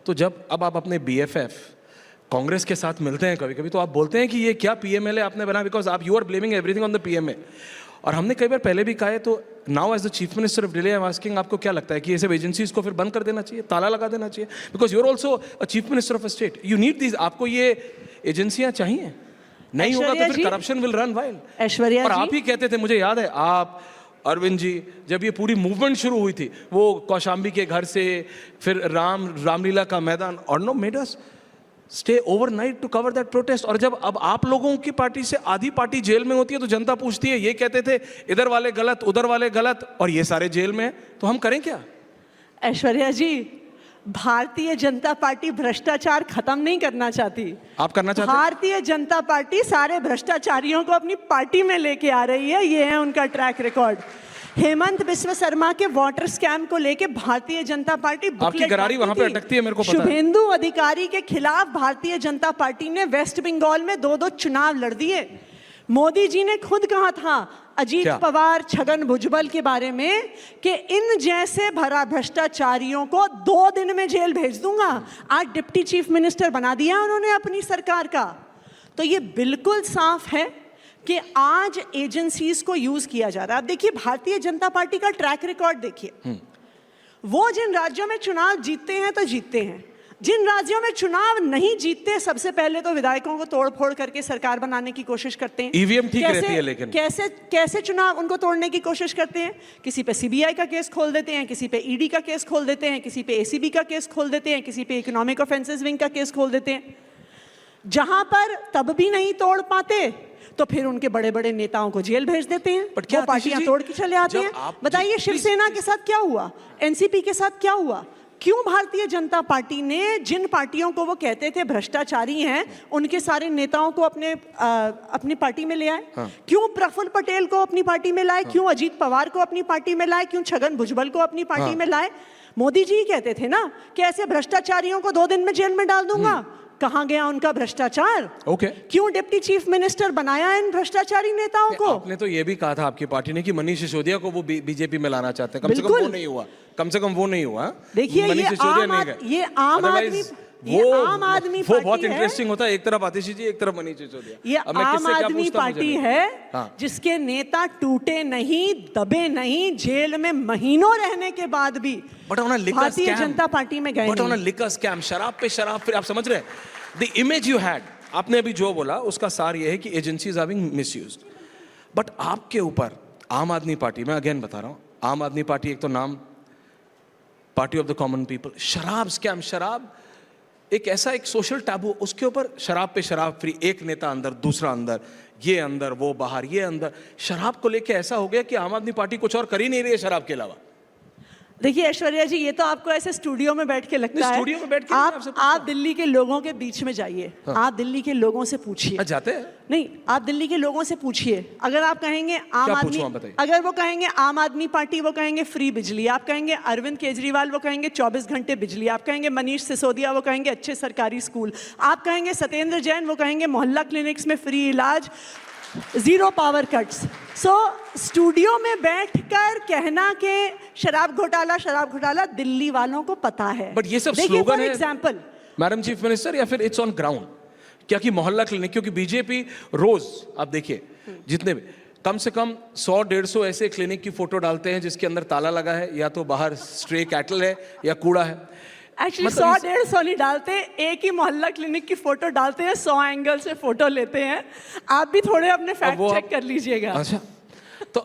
तो जब अब आप अपने BFF कांग्रेस के साथ मिलते हैं कभी कभी, तो आप बोलते हैं कि ये क्या PMLA आपने बना, बिकॉज आप you are blaming everything on the PMA। और हमने कई बार पहले भी कहा है, तो now as the chief minister of Delhi I am asking, आपको क्या लगता है कि ये सब एजेंसीज को फिर बंद कर देना चाहिए, ताला लगा देना चाहिए? Because you are also a chief minister of a state, you need these, आपको ये एजेंसियां चाहिए। नहीं होगा तो फिर corruption will run wild. Aishwarya और जी, आप ही कहते थे, मुझे याद है, आप अरविंद जी जब ये पूरी मूवमेंट शुरू हुई थी, वो कौशाम्बी के घर से फिर रामलीला का मैदान, और no made us stay overnight to cover that protest. और जब अब आप लोगों की पार्टी से आधी पार्टी जेल में होती है तो जनता पूछती है, ये कहते थे इधर वाले गलत उधर वाले गलत, और ये सारे जेल में हैं, तो हम करें क्या? ऐश्वर्या जी, भारतीय जनता पार्टी भ्रष्टाचार खत्म नहीं करना चाहती। आप करना चाहते हैं? भारतीय जनता पार्टी सारे भ्रष्टाचारियों को अपनी पार्टी में लेके आ रही है, ये है उनका ट्रैक रिकॉर्ड। हेमंत बिस्व शर्मा के वाटर स्कैम को लेके भारतीय जनता पार्टी आपकी गरारी वहां पे अटकती है, मेरे को पता है। शुभेंदु अधिकारी के खिलाफ भारतीय जनता पार्टी ने वेस्ट बंगाल में 2-2 चुनाव लड़ दिए। मोदी जी ने खुद कहा था अजीत पवार, छगन भुजबल के बारे में कि इन जैसे भ्रष्टाचारियों को 2 दिन में जेल भेज दूंगा। आज डिप्टी चीफ मिनिस्टर बना दिया उन्होंने अपनी सरकार का। तो ये बिल्कुल साफ है कि आज एजेंसीज को यूज किया जा रहा है। अब देखिए भारतीय जनता पार्टी का ट्रैक रिकॉर्ड देखिए, वो जिन राज्यों में चुनाव जीतते हैं तो जीतते हैं, जिन राज्यों में चुनाव नहीं जीतते सबसे पहले तो विधायकों को तोड़ फोड़ करके सरकार बनाने की कोशिश करते हैं। ईवीएम ठीक रहती है, लेकिन कैसे चुनाव उनको तोड़ने की कोशिश करते हैं? किसी पे CBI का केस खोल देते हैं, किसी पे ED का केस खोल देते हैं, किसी पे ACB का केस खोल देते हैं, किसी पे इकोनॉमिक ऑफेंसेस विंग का केस खोल देते हैं। जहां पर तब भी नहीं तोड़ पाते तो फिर उनके बड़े बड़े नेताओं को जेल भेज देते हैं, वो पार्टियां तोड़ के चले आते हैं। बताइए शिवसेना के साथ क्या हुआ, NCP के साथ क्या हुआ? क्यों भारतीय जनता पार्टी ने जिन पार्टियों को वो कहते थे भ्रष्टाचारी हैं, उनके सारे नेताओं को अपनी पार्टी में ले आए? क्यों प्रफुल्ल पटेल को अपनी पार्टी में लाए? क्यों अजीत पवार को अपनी पार्टी में लाए? क्यों छगन भुजबल को अपनी पार्टी में लाए? मोदी जी कहते थे ना कि ऐसे भ्रष्टाचारियों को 2 दिन में जेल में डाल दूंगा। कहां गया उनका भ्रष्टाचार? क्यों डिप्टी चीफ मिनिस्टर बनाया इन भ्रष्टाचारी नेताओं को? आपने तो ये भी कहा था आपकी पार्टी ने कि मनीष सिसोदिया को वो बीजेपी में लाना चाहते हैं, कम से कम वो नहीं हुआ, कम से कम वो नहीं हुआ। देखिए ये आम आदमी वो बहुत इंटरेस्टिंग होता है, एक तरफ आतिशी जी, एक तरफ मनीष सिसोदिया। ये आम आदमी पार्टी है जिसके नेता टूटे नहीं, दबे नहीं, जेल में महीनों रहने के बाद भी भारतीय जनता पार्टी में गए। But on a liquor scam, शराब पे शराब, फिर आप समझ रहे हैं द इमेज यू हैड। आपने अभी जो बोला उसका सार ये है कि agencies are being misused, but आपके ऊपर आम आदमी पार्टी, मैं अगेन बता रहा हूं, आम आदमी पार्टी एक तो नाम, party of the common people, शराब स्कैम, शराब एक ऐसा एक सोशल टैबू, उसके ऊपर शराब पे शराब फ्री, एक नेता अंदर, दूसरा अंदर, ये अंदर वो बाहर, ये अंदर। शराब को लेके ऐसा हो गया कि आम आदमी पार्टी कुछ और कर ही नहीं रही है शराब के अलावा। देखिए ऐश्वर्या जी, ये तो आपको ऐसे स्टूडियो में बैठ के लगता है। स्टूडियो में बैठ के आप दिल्ली के लोगों के बीच में जाइए, आप दिल्ली के लोगों से पूछिए। जाते हैं? नहीं, आप दिल्ली के लोगों से पूछिए। अगर आप कहेंगे अगर वो कहेंगे आम आदमी पार्टी, वो कहेंगे फ्री बिजली। आप कहेंगे अरविंद केजरीवाल, वो कहेंगे 24 घंटे बिजली। आप कहेंगे मनीष सिसोदिया, वो कहेंगे अच्छे सरकारी स्कूल। आप कहेंगे सत्येंद्र जैन, वो कहेंगे मोहल्ला क्लिनिक्स में फ्री इलाज, 0 पावर कट्स। स्टूडियो में बैठकर कहना कि शराब घोटाला दिल्ली वालों को पता है। बट ये सब स्लोगन है एग्जांपल मैडम चीफ मिनिस्टर, या फिर इट्स ऑन ग्राउंड? क्या कि मोहल्ला क्लिनिक, क्योंकि बीजेपी रोज आप देखिए जितने भी कम से कम 100-150 ऐसे क्लिनिक की फोटो डालते हैं जिसके अंदर ताला लगा है, या तो बाहर स्ट्रे कैटल है या कूड़ा है। एक्चुअली 100-150 नहीं डालते, एक ही मोहल्ला क्लिनिक की फोटो डालते हैं, 100 एंगल से फोटो लेते हैं। आप भी थोड़े अपने फैक्ट चेक कर लीजिएगा। अच्छा, तो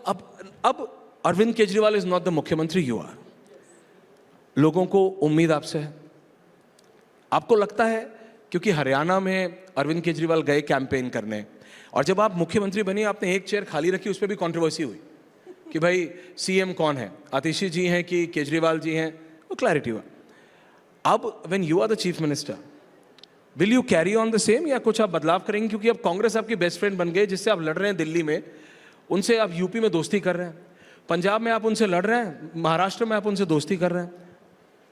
अब Arvind Kejriwal is not the मुख्यमंत्री, यू आर। लोगों को उम्मीद आपसे है। आपको लगता है क्योंकि हरियाणा में अरविंद केजरीवाल गए कैंपेन करने, और जब आप मुख्यमंत्री बनी आपने एक चेयर खाली रखी, उस पर भी कंट्रोवर्सी हुई कि भाई सीएम कौन है, आतिशी जी हैं कि केजरीवाल जी हैं, वो क्लैरिटी हुआ। अब when you are the chief minister, will you carry on the same, या कुछ आप बदलाव करेंगे? क्योंकि अब कांग्रेस आपकी बेस्ट फ्रेंड बन गई, जिससे आप लड़ रहे हैं दिल्ली में, उनसे आप यूपी में दोस्ती कर रहे हैं, पंजाब में आप उनसे लड़ रहे हैं, महाराष्ट्र में आप उनसे दोस्ती कर रहे हैं,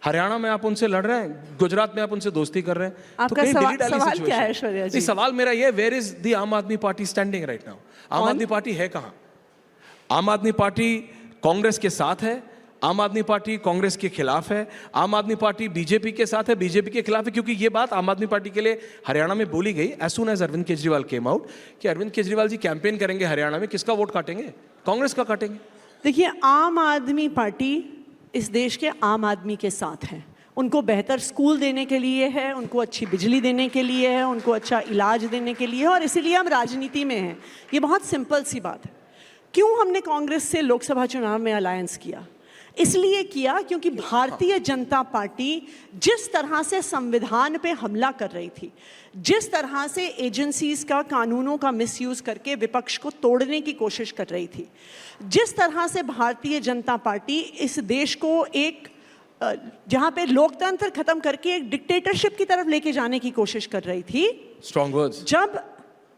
हरियाणा में आप उनसे लड़ रहे हैं, गुजरात में आप उनसे दोस्ती कर रहे हैं। आपका सवाल क्या है ऐश्वर्या जी? सवाल मेरा ये, वेयर इज द आम आदमी पार्टी स्टैंडिंग राइट नाउ? आम आदमी पार्टी है कहां? आम आदमी पार्टी कांग्रेस के साथ है, आम आदमी पार्टी कांग्रेस के खिलाफ है, आम आदमी पार्टी बीजेपी के साथ है, बीजेपी के खिलाफ है, क्योंकि ये बात आम आदमी पार्टी के लिए हरियाणा में बोली गई as soon as Arvind Kejriwal came out कि अरविंद केजरीवाल जी कैंपेन करेंगे हरियाणा में, किसका वोट काटेंगे? कांग्रेस का काटेंगे। देखिए, आम आदमी पार्टी इस देश के आम आदमी के साथ है। उनको बेहतर स्कूल देने के लिए है, उनको अच्छी बिजली देने के लिए है, उनको अच्छा इलाज देने के लिए है, और इसीलिए हम राजनीति में हैं। ये बहुत सिंपल सी बात है। क्यों हमने कांग्रेस से लोकसभा चुनाव में अलायंस किया? इसलिए किया क्योंकि भारतीय जनता पार्टी जिस तरह से संविधान पे हमला कर रही थी, जिस तरह से एजेंसीज का, कानूनों का मिसयूज करके विपक्ष को तोड़ने की कोशिश कर रही थी, जिस तरह से भारतीय जनता पार्टी इस देश को एक जहां पे लोकतंत्र खत्म करके एक डिक्टेटरशिप की तरफ लेके जाने की कोशिश कर रही थी। Strong words. जब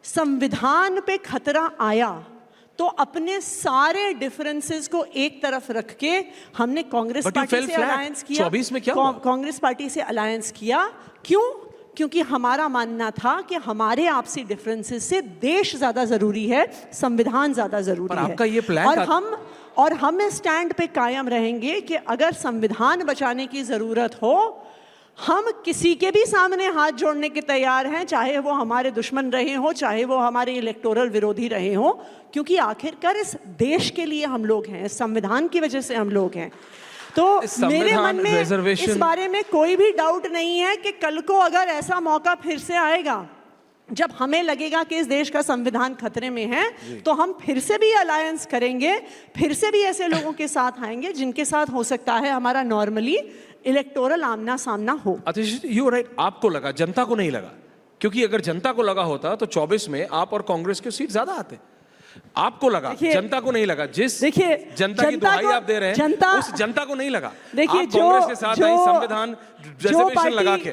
संविधान पे खतरा आया तो अपने सारे डिफरेंसेस को एक तरफ रख के हमने कांग्रेस पार्टी से अलायंस किया। 24 में क्या हुआ? कांग्रेस पार्टी से अलायंस किया। क्यों? क्योंकि हमारा मानना था कि हमारे आपसी डिफरेंसेस से देश ज्यादा जरूरी है, संविधान ज्यादा जरूरी है। आपका ये प्लान और हम इस स्टैंड पे कायम रहेंगे कि अगर संविधान बचाने की जरूरत हो, हम किसी के भी सामने हाथ जोड़ने के तैयार हैं, चाहे वो हमारे दुश्मन रहे हो, चाहे वो हमारे इलेक्टोरल विरोधी रहे हो, क्योंकि आखिरकार इस देश के लिए हम लोग हैं, संविधान की वजह से हम लोग हैं। तो मेरे मन में इस बारे में कोई भी डाउट नहीं है कि कल को अगर ऐसा मौका फिर से आएगा जब हमें लगेगा कि इस देश का संविधान खतरे में है, तो हम फिर से भी अलायंस करेंगे, फिर से भी ऐसे लोगों के साथ आएंगे जिनके साथ हो सकता है हमारा नॉर्मली इलेक्टोरल आमना सामना हो। आतिश, यू राइट। आपको लगा, जनता को नहीं लगा, क्योंकि अगर जनता को लगा होता तो 24 में आप और कांग्रेस के सीट ज्यादा आते। आपको लगा, जनता को नहीं लगा। जिस जनता की दुहाई आप दे रहे हैं, उस जनता को नहीं लगा। देखिए, आप कांग्रेस के साथ आई, संविधान रिजर्वेशन लगा के,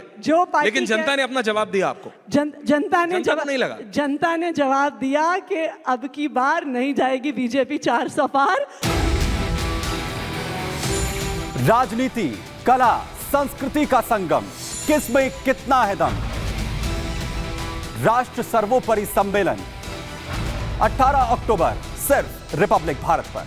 लेकिन जनता ने अपना जवाब दिया आपको। जनता नहीं लगा। जनता ने जवाब दिया कि अब की बार नहीं जाएगी बीजेपी 400 पार। राजनीति, कला, संस्कृति का संगम, किसमें कितना है दम। राष्ट्र सर्वोपरि सम्मेलन 18 अक्टूबर सिर्फ रिपब्लिक भारत पर।